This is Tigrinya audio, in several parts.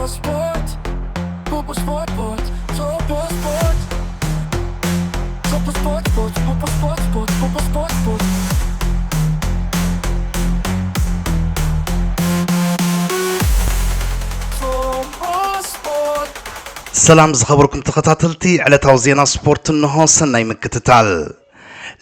Sport, Popo Sport, Topo Sport, Topo Sport, Popo Sport, Popo Sport. سلام زخبركم تخطاتلتي على توزينا سبورت النهو سناي مكتتال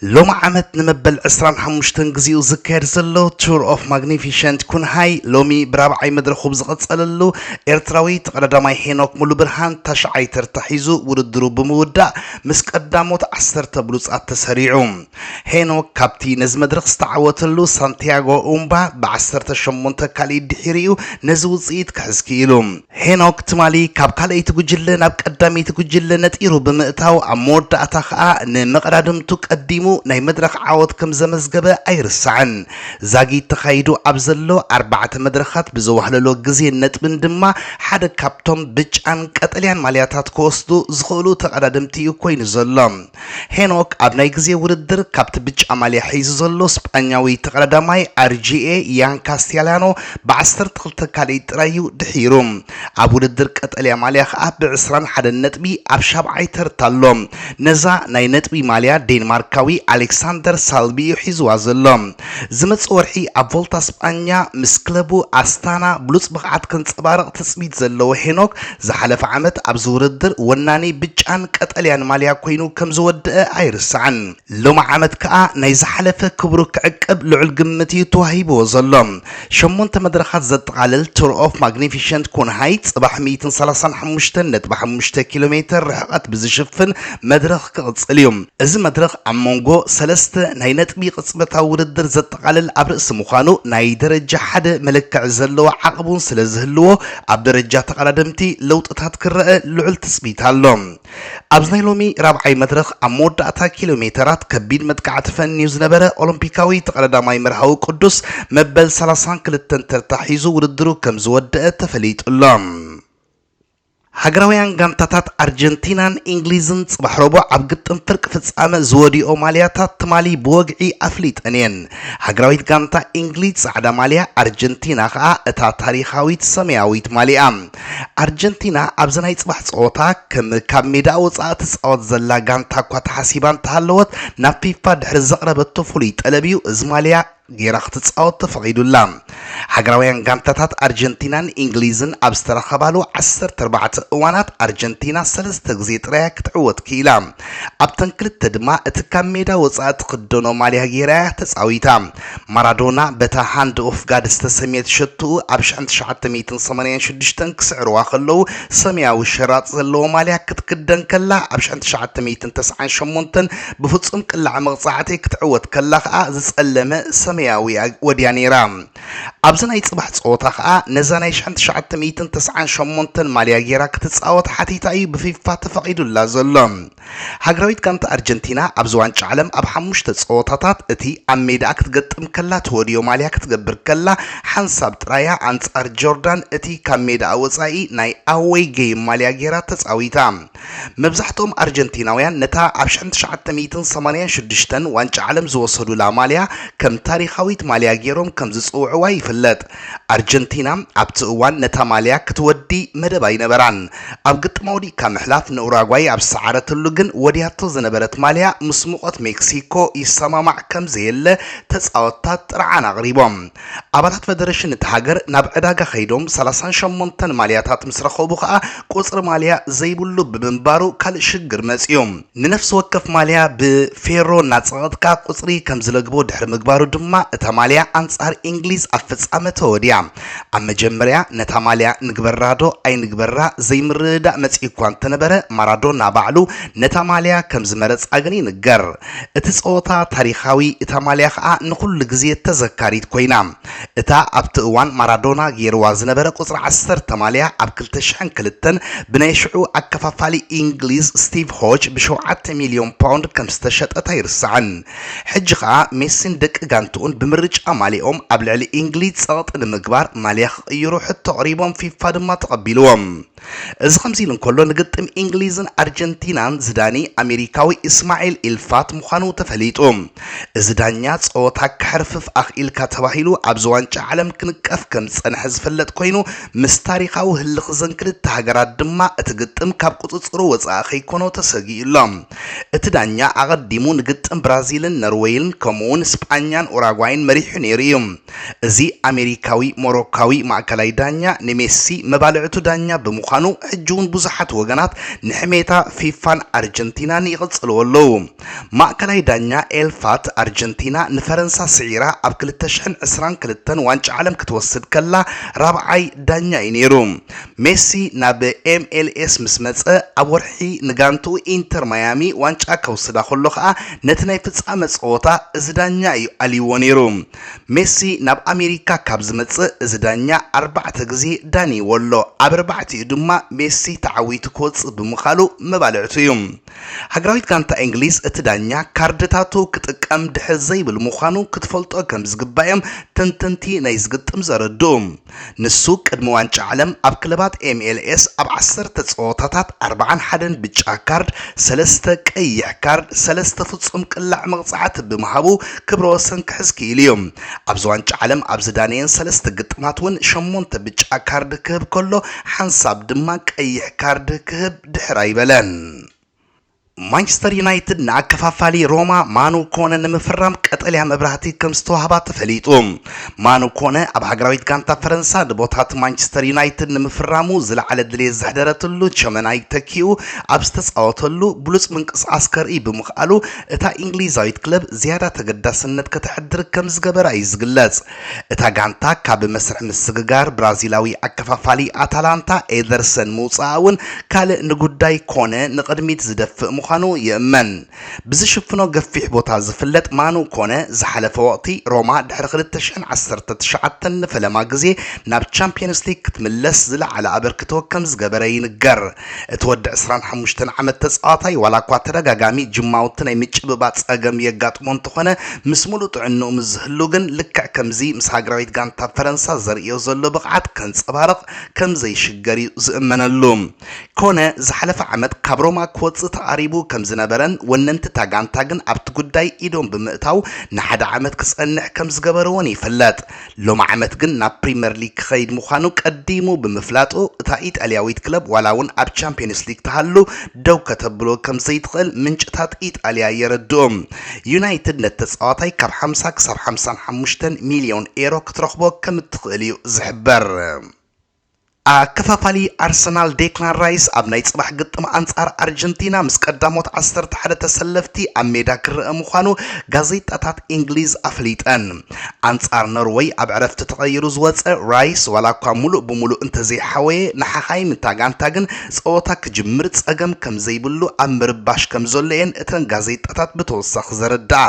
لوم عمت نمبل أسران حموشتن غزيو زكير زلو تور اوف ماغنيفيشنت كون هاي لومي برابعي مدرخو بزغط سأللو إرتراوي تقرداماي هينوك مولو برهان تاشعي ترتحيزو وردرو بمودة مسك قداموت عسر تبلوز التسريعوم هينوك كابتي نز مدرخ استعوتلو سانتياغو أمبا بعسر تشمون تكالي دحيريو نزوزيت كحزكيلوم هينوك تمالي كاب كالي تقجل ناب قدامي تقجل نتيرو بمئتاو عمود أتاخا نمقردم تقديمو ناي مدرخ عوض كم زمزقبة أيرسعن زاقي تخايدو أبزلو 4 مدرخات بزوحللو قزي نتبن دما حد كابتوم بجان كتليان مالياتات كوستو زخولو تقدمتيو كوين زلم هينوك أبناي قزي وردر كابت بج أمالي حيز زلو سبانياوي تقدماي RGA يان كاستيالانو بعسر تقلتكالي ترايو دحيروم أبو ردر كتليان ماليا خاب بعسران حد النتبي أبشاب عيتر تالوم نزا ناي نتبي ماليا دينماركاوي ألكسندر سالبي يحيزوا زلم زمت صورحي أبولتا سبانيا مسكلبو أستانا بلوس بقعد كنت صبارق تسميت زلو هينوك زحلف عمت أبزور الدر وناني بجان كتاليان ماليا كوينو كم زود أيرسعن لوم عمت كأ نايز حلف كبرو كعقب لعل قمتي توهيبو زلم شمون تمدرخات زد غالل تور اوف ماغنيفيشنت كون هايت صباح 135 نتبح 5 كيلومتر رحقات بزشفن مدرخ كغص اليوم إذ مدرخ عمونغو سلسة ناي نتبي قصبتا وردر زتقالل أبرئس مخانو ناي درجة حد ملكع زلو عقبون سلزهلو أب درجة تقالدمتي لو تتكرر لعل تسبيتها اللوم أبزناي لومي رابعي مدرخ عمود داتا كيلومترات كبيد مدقعة فن نيوز نبرة أولمبيكاوي تقالدا ماي مرحاو قدس مبل 30 كلتن ترتاحيزو وردرو كم زود تفليت اللوم هاجراويان غانتاتات أرجنتينان إنجليزن صبحروبو عبقت انفرق فتصامة زوديو مالياتات تمالي بوغعي أفليت أنين هاجراويت غانتا إنجليز عدا ماليا أرجنتينا خا اتا تاريخاويت سمياويت ماليا أرجنتينا أبزنايت صبح صوتا كم كاميدا وصاعت صوت زلا غانتا كوات حسيبان تهالوت نافيفا دحر زقربتو فوليت ألبيو إزماليا غيرخت تصاوت تفقيدو اللام هاجراويان غانتاتات أرجنتينان إنجليزن أبسترخبالو 14 اوانات أرجنتينا 3 غزيت رايك تعوت كيلام أبتنكلت تدما اتكاميدا وصاعت قدونو ماليها غيرايا تساويتا مارادونا بتا هاند اوف غاد استسميت شتو أبش عند 986 كسعرو واخلو سمياو الشراط زلو ماليها كتكدن كلا أبش عند 998 بفتصم كلا عمغ صاعتي كتعوت كلا خا زسألم سمياوي وديانيرام أبزنا يتصبح تصوتا خا نزاني 998 ماليا غيرا كتتصاوت حتيتاي بفيفا تفقيدو لا زلم هاجراويت كانت أرجنتينا أبزوان عالم أب 5 تصوتاتات اتي أميدا كتقطم كلا توديو ماليا كتقبر كلا حنساب ترايا أنصار جوردان اتي كاميدا أوصاي ناي أوي جيم ماليا غيرا تتصاويتا مبزحتهم أرجنتيناويان نتا أب 986 وانش عالم زوصلو لا ماليا كم تاريخاويت ماليا غيروم كم زصوعوا يفلت أرجنتينا أبتقوان نتا ماليا كتودي مدباي نبران أبقت مودي كمحلاف نوراغواي أبسعارة اللغن ودياتو زنبرت ماليا مسموقات مكسيكو يسمامع كم زيل تسعوتات رعانا غريبهم أبالات فدرشن تهاجر نابعداغا خيدوم 38 مالياتات مسرخو بخاء قصر ماليا زيبولو بمنبارو كال شجر مسيوم ننفس وكف ماليا بفيرو ناتسغطكا قصري كم زلقبو دحر مقبارو دما تماليا أنصار إنجليز أفتصامة وديا أما جمريا نتماليا نقبرادو أي نقبرا زي مردا مسيكوان تنبرا مارادونا بعلو نتماليا كم زمرت أغني نقر اتسقوتا تاريخاوي اتماليا خا نقول لغزية تذكاريت كوينام اتا أبتقوان مارادونا غير وازنبرا قصر 10 تماليا أبكل تشحن كلتن بنيشعو أكفافالي إنجليز ستيف هوج ب7 مليون باوند كم استشت أتاير السعن حج خا ميسين دك غانتو ክልቱን ብምርጫ ማሊኦም ኣብ ልዕሊ እንግሊዝ ጸቕጥ ንምግባር ማልያ ክቕይሩ ሕቶ ቀሪቦም ፊፋ ድማ ተቐቢልዎም እዚ ከምዚ ኢሉ እንከሎ ንግጥም እንግሊዝን ኣርጀንቲናን ዝዳኒ ኣሜሪካዊ እስማኤል ኢልፋት ምዃኑ ተፈሊጡ እዚ ዳኛ ጸወታ ክሕርፍፍ ኣኽኢልካ ተባሂሉ ኣብዚ ዋንጫ ዓለም ክንቀፍ ከም ዝጸንሐ ዝፍለጥ ኮይኑ ምስ ታሪኻዊ ህልኽ ዘን ክልተ ሃገራት ድማ እቲ ግጥም ካብ ቁፅፅሩ ወፃኢ ከይኮነ ተሰጊኡሎም እቲ ዳኛ ኣቐዲሙ ንግጥም ብራዚልን ኖርዌይን ከምኡውን ስጳኛን ኡራጓይን መሪሑ ነይሩ እዩ እዚ ኣሜሪካዊ ሞሮካዊ ማእከላይ ዳኛ ንሜሲ መባልዕቱ ዳኛ ብምዃኑ ሕጂውን ብዙሓት ወገናት ንሕሜታ ፊፋን ኣርጀንቲናን ይቕጽልዎ ኣለዉ ማእከላይ ዳኛ ኤልፋት ኣርጀንቲና ንፈረንሳ ስዒራ ኣብ 2022 ዋንጫ ዓለም ክትወስድ ከላ ራብዓይ ዳኛ እዩ ነይሩ ሜሲ ናብ MLS ምስ መጸ ኣብ ወርሒ ንጋንቱ ኢንተር ማያሚ ዋንጫ ከውስዳ ከሎ ከዓ ነቲ ናይ ፍጻመ ጸወታ እዚ ዳኛ እዩ ኣልይዎ ነይሩ ሜሲ ናብ ኣሜሪካ ካብ ዝመጽእ እዚ ዳኛ 4 ግዜ ዳኒይዎ ኣሎ ኣብ 4 ድማ ሜሲ ተዓዊቱ ክወጽእ ብምኻሉ መባልዕቱ እዩ ሃገራዊት ጋንታ እንግሊዝ እቲ ዳኛ ካርድታቱ ክጥቀም ድሕር ዘይብል ምዃኑ ክትፈልጦ ከም ዝግባኦም ተንተንቲ ናይ ዝግጥም ዘረድኡ ንሱ ቅድሚ ዋንጫ ዓለም ኣብ ክለባት MLS ኣብ 10 ጸወታታት 41 ብጫ ካርድ 3 ቀይሕ ካርድ 3 ፍጹም ቅላዕ መቕጻዕቲ ብምሃቡ ክብረ ወሰን ክሕዝ ክኢሉ እዩ ኣብዚ ዋንጫ ዓለም ኣብ ዝዳነየን 3 ግጥማት እውን 8 ብጫ ካርድ ክህብ ከሎ ሓንሳብ ድማ ቀይሕ ካርድ ክህብ ድሕር ኣይበለን ማንቸስተር ዩናይትድ ንኣከፋፋሊ ሮማ ማኑ ኮነ ንምፍራም ቀጠልያ መብራህቲ ከም ዝተዋህባ ተፈሊጡ ማኑ ኮነ ኣብ ሃገራዊት ጋንታ ፈረንሳ ንቦታት ማንቸስተር ዩናይትድ ንምፍራሙ ዝለዓለ ድሌት ዘሕደረትሉ ቸመናይ ተኪኡ ኣብ ዝተጻወተሉ ብሉጽ ምንቅስቓስ ከርኢ ብምኽኣሉ እታ እንግሊዛዊት ክለብ ዝያዳ ተገዳስነት ከተሕድር ከም ዝገበራ እዩ ዝግለጽ እታ ጋንታ ካብ መስርሕ ምስግጋር ብራዚላዊ ኣከፋፋሊ ኣታላንታ ኤደርሰን ምውፃእ እውን ካልእ ንጉዳይ ኮነ ንቕድሚት ዝደፍእ ምዃኑ ይእመን ብዝሽፍኖ ገፊሕ ቦታ ዝፍለጥ ማኑ ኮነ ዝሓለፈ ወቕቲ ሮማ ድሕሪ 2019 ንፈለማ ግዜ ናብ ቻምፒየንስ ሊግ ክትምለስ ዝለዓለ ኣበርክቶ ከም ዝገበረ ይንገር እቲ ወዲ 25 ዓመት ተጻዋታይ ዋላ እኳ ተደጋጋሚ ጅማውቲ ናይ ምጭብባጥ ጸገም የጋጥሞ እንተኾነ ምስ ሙሉእ ጥዕንኡ ምዝህሉ ግን ልክዕ ከምዚ ምስ ሃገራዊት ጋንታ ፈረንሳ ዘርእዮ ዘሎ ብቕዓት ከንጸባርቕ ከም ዘይሽገር እዩ ዝእመነሉ ኮነ ዝሓለፈ ዓመት ካብ ሮማ ክወጽእ ተቃሪቡ ከም ዝነበረን ወነንቲ ታጋንታ ግን ኣብቲ ጉዳይ ኢዶም ብምእታው ንሓደ ዓመት ክጸንሕ ከም ዝገበረውን ይፍለጥ ሎማ ዓመት ግን ናብ ፕሪምየር ሊግ ከይድ ምዃኑ ቀዲሙ ብምፍላጡ እታ ኢጣልያዊት ክለብ ዋላውን ኣብ ቻምፒየንስ ሊግ ተሃሉ ደው ከተብሎ ከም ዘይትኽእል ምንጭታት ኢጣልያ የረድኦም ዩናይትድ ነተጻዋታይ ካብ 50 ክሳብ 55 ሚልዮን ዩሮ ክትረኽቦ ከም እትኽእል እዩ ዝሕበር ኣከፋፋሊ ኣርሰናል ዴክላን ራይስ ኣብ ናይ ጽባሕ ግጥም ኣንጻር ኣርጀንቲና ምስ ቀዳሞት 11 ተሰለፍቲ ኣብ ሜዳ ክርአ ምዃኑ ጋዜጣታት እንግሊዝ ኣፍሊጠን ኣንጻር ኖርዌይ ኣብ ዕረፍቲ ተቐይሩ ዝወፀ ራይስ ዋላ እኳ ሙሉእ ብምሉእ እንተዘይሓወየ ንሓኻይ ምንታጋንታ ግን ጸወታ ክጅምር ጸገም ከም ዘይብሉ ኣብ ምርባሽ ከም ዘሎየን እተን ጋዜጣታት ብተወሳኺ ዘረድኣ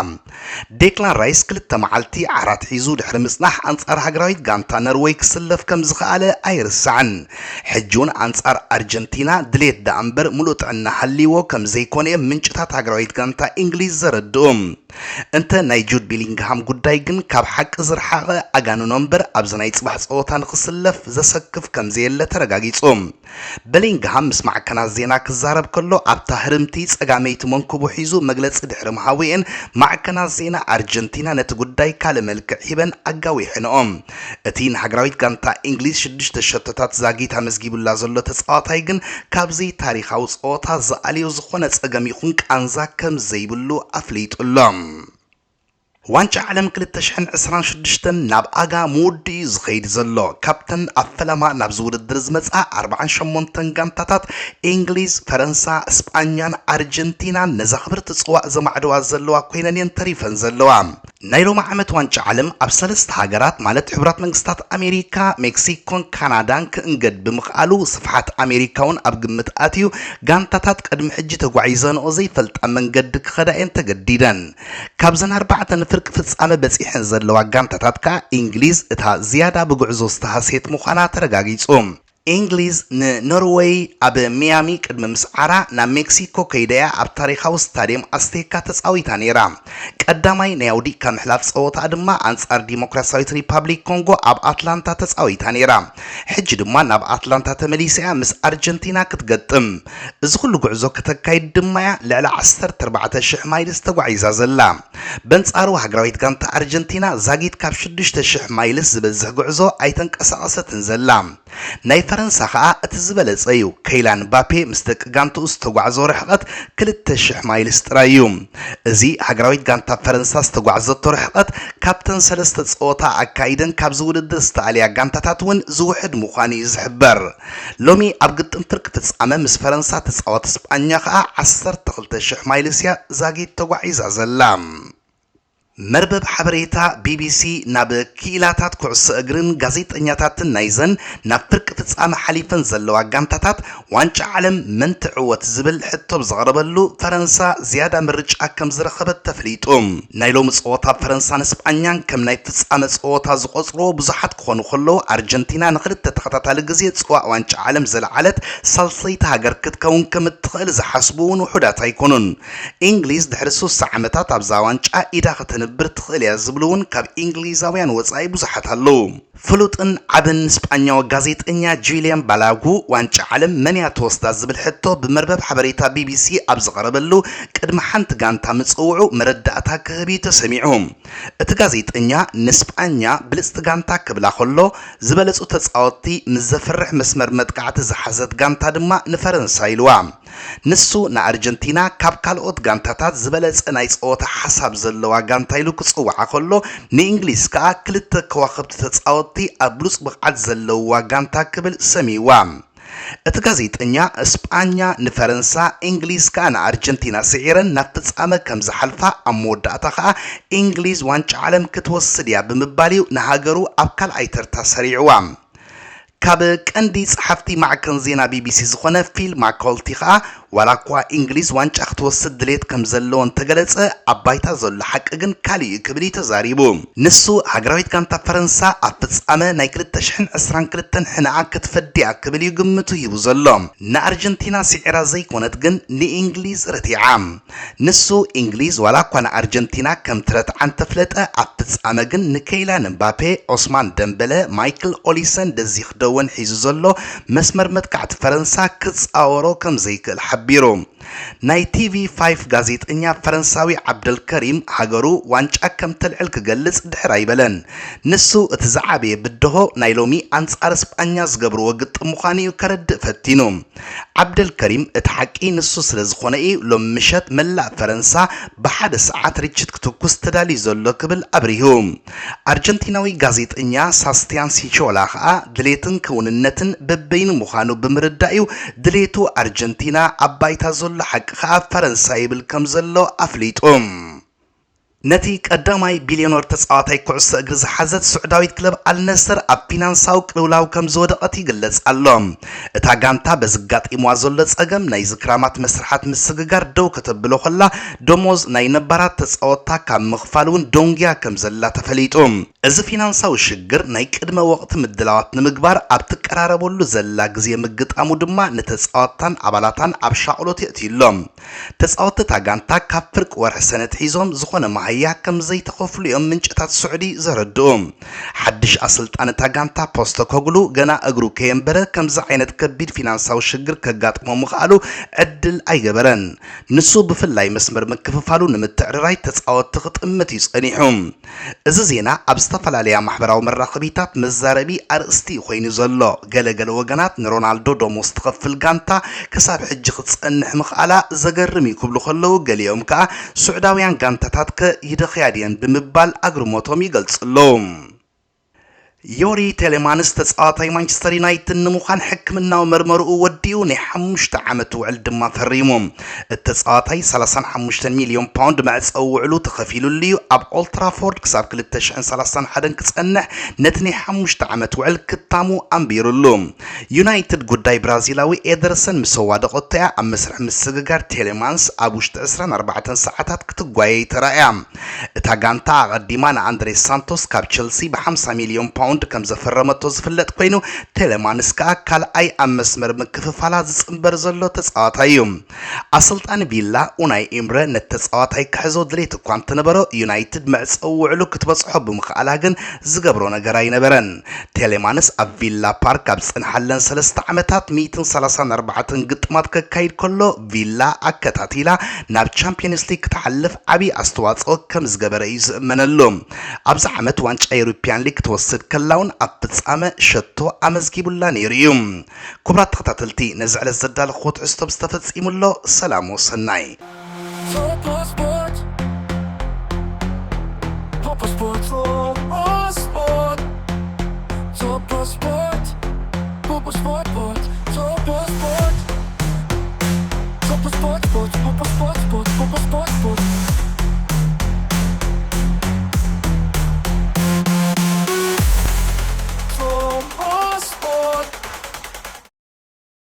ዴክላን ራይስ ክልተ መዓልቲ ዓራት ሒዙ ድሕሪ ምጽናሕ ኣንጻር ሃገራዊት ጋንታ ኖርዌይ ክስለፍ ከም ዝኽኣለ ኣይርስዓን ሕጂውን ኣንጻር ኣርጀንቲና ድሌት ዳእምበር ሙሉእ ጥዕና ሃልይዎ ከም ዘይኮነ ምንጭታት ሃገራዊት ጋንታ እንግሊዝ ዘረድኦም እንተ ናይ ጁድ ቤሊንግሃም ጉዳይ ግን ካብ ሓቂ ዝረሓቐ ኣጋንኖ እምበር ኣብዚ ናይ ጽባሕ ጸወታ ንኽስለፍ ዘሰክፍ ከም ዘየለ ተረጋጊጹ ቤሊንግሃም ምስ ማዕከናት ዜና ክዛረብ ከሎ ኣብታ ህርምቲ ጸጋመይቲ መንኩቡ ሒዙ መግለጺ ድሕሪ ምሃዊአን ማዕከናት ዜና ኣርጀንቲና ነቲ ጉዳይ ካልእ መልክዕ ሂበን ኣጋዊሕንኦም እቲ ንሃገራዊት ጋንታ እንግሊዝ 6 ሸቶታት ዛጊታ መዝጊቡላ ዘሎ ተጻዋታይ ግን ካብዚ ታሪኻዊ ጸወታ ዝኣልዮ ዝኾነ ጸገም ይኹን ቃንዛ ከም ዘይብሉ ኣፍሊጡሎም ዋንጫ ዓለም 2026 ናብ ኣጋ ሙዲ ዝኸይድ ዘሎ ካፕተን ኣፈለማ ናብ ዝውድድር ዝመጻ 48 ጋንታታት እንግሊዝ ፈረንሳ እስጳኛን ኣርጀንቲናን ነዛኽብርቲ ጽዋዕ ዘማዕደዋ ዘለዋ ኮይነን ተሪፈን ዘለዋ ናይ ሎማ ዓመት ዋንጫ ዓለም ኣብ 3 ሃገራት ማለት ሕቡራት መንግስታት ኣሜሪካ ሜክሲኮን ካናዳን ክእንገድ ብምኽኣሉ ስፍሓት ኣሜሪካውን ኣብ ግምት ኣትዩ ጋንታታት ቅድሚ ሕጂ ተጓዒዘንኦ ዘይፈልጣ መንገዲ ክኸዳየን ተገዲደን ካብዘን 4 ፍርቂ ፍጻመ በፂሐን ዘለዋ ጋንታታት ከዓ እንግሊዝ እታ ዝያዳ ብጉዕዞ ዝተሃስየት ምዃና ተረጋጊጹ እንግሊዝ ንኖርዌይ ኣብ ሚያሚ ቅድሚ ምስዓራ ናብ ሜክሲኮ ከይደያ ኣብ ታሪኻዊ ስታድየም ኣስቴካ ተጻዊታ ነይራ ቀዳማይ ናይ አውዲካ ምሕላፍ ጸወታ ድማ አንጻር ዲሞክራሲያዊት ሪፐብሊክ ኮንጎ ኣብ አትላንታ ተጻዊታ ነይራ ሕጂ ድማ ናብ አትላንታ ተመሊስያ ምስ አርጀንቲና ክትገጥም እዚ ኩሉ ጉዕዞ ከተካይድ ድማ ልዕሊ 14000 ማይልስ ተጓዒዛ ዘላ በንጻሩ ሃገራዊት ጋንታ አርጀንቲና ዛጊት ካብ 6000 ማይልስ ዝበዝሕ ጉዕዞ ኣይተንቀሳቀሰትን ዘላ ናይ ፈረንሳ ከዓ እቲ ዝበለጸ እዩ ከይላን ባፔ ምስ ደቂ ጋንቱ ዝተጓዓዞ ርሕቀት 2000 ማይልስ ጥራዩ እዚ ሃገራዊት ጋንታ ፈረንሳ ዝተጓዓዘቶ ርሕቀት ካብተን ሰለስተ ጸወታ ኣካይደን ካብ ዝውድድር ዝተኣልያ ጋንታታት ውን ዝውሕድ ምዃኑ እዩ ዝሕበር ሎሚ ኣብ ግጥም ፍርቂ ፍጻመ ምስ ፈረንሳ ተጻወት እስጳኛ ከዓ 12000 ማይልስ ያ ዛጊት ተጓዒዛ ዘላ መርበብ ሓበሬታ ቢቢሲ ናብ ኪላታት ኩዕሶ እግርን ጋዜጠኛታትን ናይዘን ናብ ፍርቂ ፍጻመ ሓሊፈን ዘለዋ ጋንታታት ዋንጫ ዓለም መን ትዕወት ዝብል ሕቶ ዝቐረበሉ ፈረንሳ ዝያዳ ምርጫ ከም ዝረኸበት ተፍሊጡ ናይ ሎሚ ጸወታ ፈረንሳን እስጳኛን ከም ናይ ፍጻመ ጸወታ ዝቆጽሮ ብዙሓት ክኾኑ ከለዉ አርጀንቲና ንኽልተ ተኸታታሊ ግዜ ጽዋዕ ዋንጫ ዓለም ዘለዓለት ሳልሰይቲ ሃገር ክትከውን ከም እትኽእል ዝሓስቡ እውን ውሑዳት ኣይኮኑን እንግሊዝ ድሕሪ 3 ዓመታት ኣብዛ ዋንጫ ኢዳ ክትነብር ትኽእል እያ ዝብሉ እውን ካብ እንግሊዛውያን ወጻኢ ብዙሓት ኣለዉ ፍሉጥን ዓብን እስጳኛዊ ጋዜጠኛ ጁሊያን ባላጉ ዋንጫ ዓለም መን እያ ትወስዳ ዝብል ሕቶ ብመርበብ ሓበሬታ ቢቢሲ ኣብ ዝቐረበሉ ቅድሚ ሓንቲ ጋንታ ምጽውዑ መረዳእታ ክህብ ተሰሚዑ እቲ ጋዜጠኛ ንስጳኛ ብልጽቲ ጋንታ ክብላ ከሎ ዝበለጹ ተጻወቲ ምስ ዘፍርሕ መስመር መጥቃዕቲ ዝሓዘት ጋንታ ድማ ንፈረንሳ ኢልዋ ንሱ ንአርጀንቲና ካብ ካልኦት ጋንታታት ዝበለጸ ናይ ጸወታ ሓሳብ ዘለዋ ጋንታ ኢሉ ክጽውዓ ከሎ ንእንግሊዝ ከዓ ክልተ ከዋኽብቲ ተጻወቲ ኣብ ብሉጽ ብቕዓት ዘለዋ ጋንታ ክብል ሰሚዋ እቲ ጋዜጠኛ እስጳኛ ንፈረንሳ እንግሊዝ ከዓ ንአርጀንቲና ስዒረን ናብ ፍጻመ ከም ዝሓልፋ ኣብ መወዳእታ ከዓ እንግሊዝ ዋንጫ ዓለም ክትወስድ እያ ብምባል እዩ ንሃገሩ ኣብ ካልኣይ ተርታ ሰሪዕዋ ካብ ቀንዲ ጸሓፍቲ ማዕከን ዜና ቢቢሲ ዝኾነ ፊል ማኮልቲ ከዓ ዋላኳ እንግሊዝ ዋንጫ ክትወስድ ድሌት ከም ዘለዎን ተገለጸ ኣባይታ ዘሎ ሓቂ ግን ካልእ ክብል ተዛሪቡ ንሱ ሃገራዊት ጋንታ ፈረንሳ ኣብ ፍጻመ ናይ 2022 ሕናዓ ክትፈድያ ክብል ይግምቱ ሂቡ ዘሎ ንአርጀንቲና ስዒራ ዘይኮነት ግን ንእንግሊዝ ረቲዓ ንሱ እንግሊዝ ዋላኳ ንአርጀንቲና ከም ትረትዓን ተፍለጠ ኣብ ፍጻመ ግን ንኬይላን ምባፔ ኦስማን ደምበለ ማይክል ኦሊሰን ደዚኽ ደወን ሒዙ ዘሎ መስመር መጥቃዕቲ ፈረንሳ ክጻወሮ ከም ዘይክእል ሓቢሩ ናይ TV5 ጋዜጠኛ ፈረንሳዊ ዓብደልከሪም ሃገሩ ዋንጫ ከም ተልዕል ክገልጽ ድሕር ኣይበለን ንሱ እቲ ዝዓበየ ብድሆ ናይ ሎሚ አንጻር እስጳኛ ዝገብርዎ ግጥም ምዃኑ እዩ ከረድእ ፈቲኑ ዓብደልከሪም እቲ ሓቂ ንሱ ስለ ዝኾነ እዩ ሎም ምሸት መላእ ፈረንሳ ብሓደ ሰዓት ርችት ክትኩስ ተዳልዩ ዘሎ ክብል ኣብሪሁ አርጀንቲናዊ ጋዜጠኛ ሳስቲያን ሲቾላ ከዓ ድሌትን ክውንነትን በበይኑ ምዃኑ ብምርዳእ እዩ ድሌቱ አርጀንቲና ኣባይታ ዘሎ حق خاف فرنسا يبل كم زلو أفليتهم نتي قداماي بليونر تصاوتاي كعس اجر زحزت سعوداويت كلب النصر اب فينانساو قلولاو كم زودقت يغلص اللهم اتا غانتا بزغاط يموازل صغم ناي زكرامات مسرحات مسغغار دو كتبلو خلا دموز ناي نبرات تصاوتا كم مخفالون دونغيا كم زلا تفليطوم از فينانساو شجر ناي قدمه وقت مدلاوات نمغبار اب تقراربولو زلا غزي مغطامو دما نتصاوتان ابالاتان ابشاقلوت يتيلوم تصاوتا غانتا كفرق ورح سنه حيزوم زخونه هيا كم زي تخفلو يوم منشطات السعودي زردوم حدش أسلطان تاقانتا بوستو كوغلو غنا اقرو كيمبرا كم زعينت كبير فينانساو شجر كقاطمو مخالو عدل اي غبران نسو بفلاي مسمر مكففالو نمتعرراي تسعوات تخط امتي يسقنيحوم ازا زينا ابستفلاليا محبراو مراقبيتات مزاربي ارستي خويني زلو غلغل وغنات نرونالدو دوموس تخفل غانتا كساب حجي ختصقنح مخالا زقرمي كبلو خلو غليوم كا سعوداويان غانتاتات يدخيادين بمبال أغرموتهم يقلصلهم يوري تيليمانس تصاطي مانشستر يونايتد نموخان حكمنا ومرمرو وديو نحمشت عمتو علد ما فريموم التصاطي 35 مليون باوند مع تصوعلو تخفيلو الليو اب اولد ترافورد كساب كل التشعن 30 حدن كتصنح نتني حمشت عمتو علد كتامو امبيرولوم يونايتد قداي برازيلاوي ادرسن مسواد قطع ام مسرح مسغغار تيليمانس ابوشت 24 ساعات كتغواي ترايام تاغانتا قديمان اندري سانتوس كاب تشيلسي ب 5 مليون باوند ፓውንድ ከም ዘፈረመቶ ዝፍለጥ ኮይኑ ቴሌማንስ ከአካል አይ አመስመር ምክፍፋላ ዝጽንበር ዘሎ ተጻዋታይ እዩ አሰልጣን ቪላ ኡናይ ኤምረ ነተጻዋታይ ክሕዞ ድሌት እኳ እንተነበሮ ዩናይትድ መዕጸው ውዕሉ ክትበጽሖ ብምኽኣላ ግን ዝገብሮ ነገር አይነበረን ቴሌማንስ ኣብ ቪላ ፓርክ ኣብ ጽንሐለን 3 ዓመታት 134 ግጥማት ከካይድ ከሎ ቪላ አከታቲላ ናብ ቻምፒየንስ ሊግ ክትሐልፍ ዓቢ አስተዋጽኦ ከም ዝገበረ እዩ ዝእመነሉ ኣብዚ ዓመት ዋንጫ ዩሮፒያን ሊግ ተወስድ ከላውን ኣብ ፍጻመ ሸቶ ኣመዝጊቡላ ነይሩ እዩ ክቡራት ተኸታተልቲ ነዚ ዕለት ዘዳለኽዎ ትሕዝቶ ብዝተፈጺሙሎ ሰላም ወሰናይ